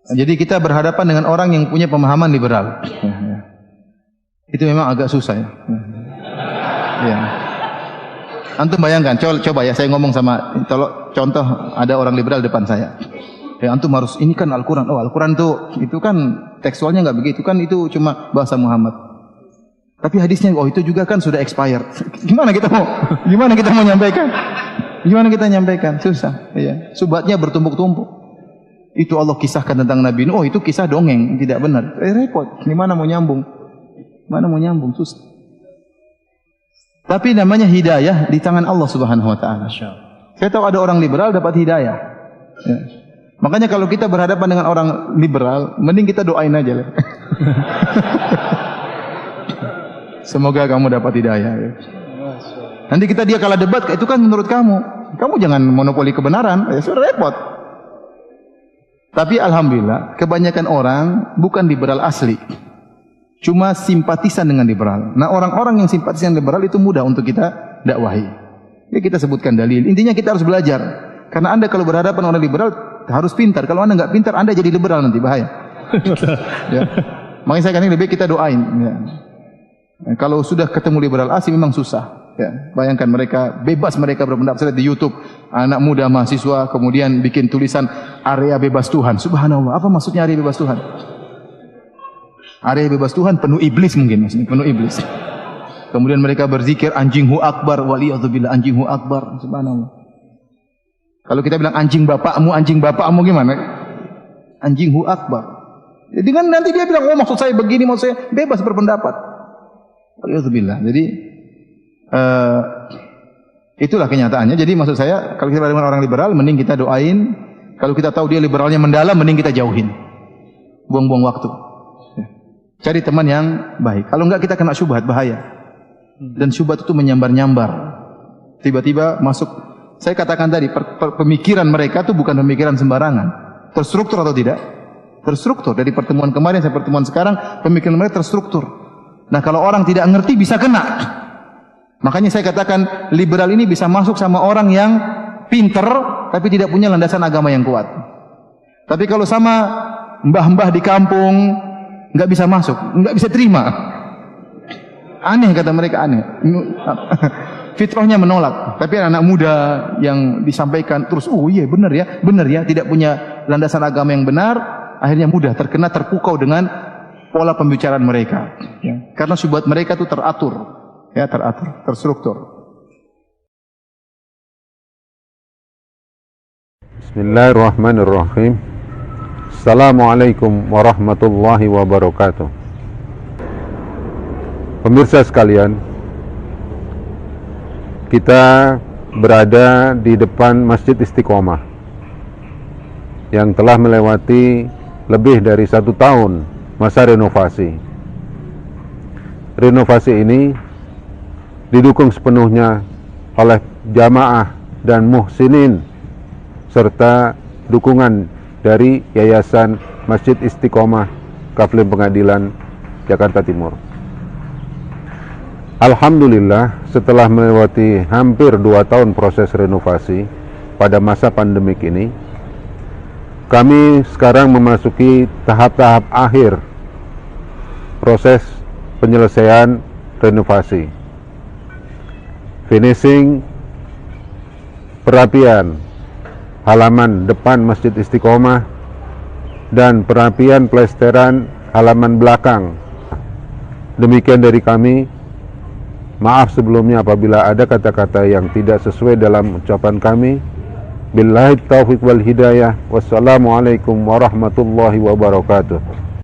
Jadi kita berhadapan dengan orang yang punya pemahaman liberal. Itu memang agak susah ya. Ya. Antum bayangkan, coba ya saya ngomong sama, contoh ada orang liberal depan saya. Ya antum harus, ini kan Al-Quran. Oh Al-Quran itu kan tekstualnya nggak begitu kan, itu cuma bahasa Muhammad. Tapi hadisnya, oh itu juga kan sudah expired. Gimana kita mau nyampaikan? Gimana kita nyampaikan? Susah. Ya. Subhatnya bertumpuk-tumpuk. Itu Allah kisahkan tentang Nabi Nuh. Oh itu kisah dongeng, tidak benar. Repot. Gimana mau nyambung? Mana mau nyambung? Susah. Tapi namanya hidayah di tangan Allah Subhanahu Wa Taala. Saya tahu ada orang liberal dapat hidayah. Ya. Makanya kalau kita berhadapan dengan orang liberal, mending kita doain aja lah. Semoga kamu dapat hidayah. Ya. Nanti dia kalah debat, itu kan menurut kamu. Kamu jangan monopoli kebenaran. Ya sudah repot. Tapi alhamdulillah, kebanyakan orang bukan liberal asli. Cuma simpatisan dengan liberal. Nah, orang-orang yang simpatisan liberal itu mudah untuk kita dakwahi. Ya kita sebutkan dalil. Intinya kita harus belajar. Karena Anda kalau berhadapan orang liberal harus pintar. Kalau Anda enggak pintar, Anda jadi liberal nanti bahaya. Ya. Makanya saya kan lebih kita doain. Ya. Nah, kalau sudah ketemu liberal asli memang susah. Ya, bayangkan mereka bebas berpendapat. Saya lihat di YouTube anak muda mahasiswa kemudian bikin tulisan area bebas Tuhan. Subhanallah, apa maksudnya area bebas Tuhan? Area bebas Tuhan penuh iblis mungkin maksudnya, penuh iblis. Kemudian mereka berzikir anjinghu akbar, waliyadzubillah anjinghu akbar. Subhanallah. Kalau kita bilang anjing bapakmu gimana? Anjinghu akbar. Jadi kan nanti dia bilang, oh maksud saya begini, maksud saya bebas berpendapat. Waliyadzubillah. Jadi itulah kenyataannya. Jadi maksud saya, kalau kita berhadapan dengan orang liberal, mending kita doain. Kalau kita tahu dia liberalnya mendalam, mending kita jauhin. Buang-buang waktu. Cari teman yang baik. Kalau enggak kita kena syubhat, bahaya. Dan syubhat itu menyambar-nyambar. Tiba-tiba masuk. Saya katakan tadi, pemikiran mereka itu bukan pemikiran sembarangan. Terstruktur atau tidak? Terstruktur. Dari pertemuan kemarin sampai pertemuan sekarang, pemikiran mereka terstruktur. Nah kalau orang tidak ngerti bisa kena. Makanya saya katakan liberal ini bisa masuk sama orang yang pinter tapi tidak punya landasan agama yang kuat. Tapi kalau sama mbah-mbah di kampung nggak bisa masuk, nggak bisa terima. Aneh kata mereka, aneh. Fitrahnya menolak. Tapi anak muda yang disampaikan terus, oh iya benar ya, tidak punya landasan agama yang benar, akhirnya mudah terpukau dengan pola pembicaraan mereka. Ya. Karena syubhat mereka itu teratur. Ya teratur, terstruktur. Bismillahirrahmanirrahim. Assalamualaikum warahmatullahi wabarakatuh. Pemirsa sekalian, kita berada di depan Masjid Istiqomah yang telah melewati lebih dari 1 tahun masa renovasi. Renovasi ini didukung sepenuhnya oleh jamaah dan muhsinin serta dukungan dari Yayasan Masjid Istiqomah Kaflim Pengadilan Jakarta Timur. Alhamdulillah, setelah melewati hampir 2 tahun proses renovasi pada masa pandemik ini, kami sekarang memasuki tahap-tahap akhir proses penyelesaian renovasi. Finishing perapian halaman depan Masjid Istiqomah dan perapian plesteran halaman belakang. Demikian dari kami. Maaf sebelumnya apabila ada kata-kata yang tidak sesuai dalam ucapan kami. Billahi taufiq wal hidayah. Wassalamualaikum warahmatullahi wabarakatuh.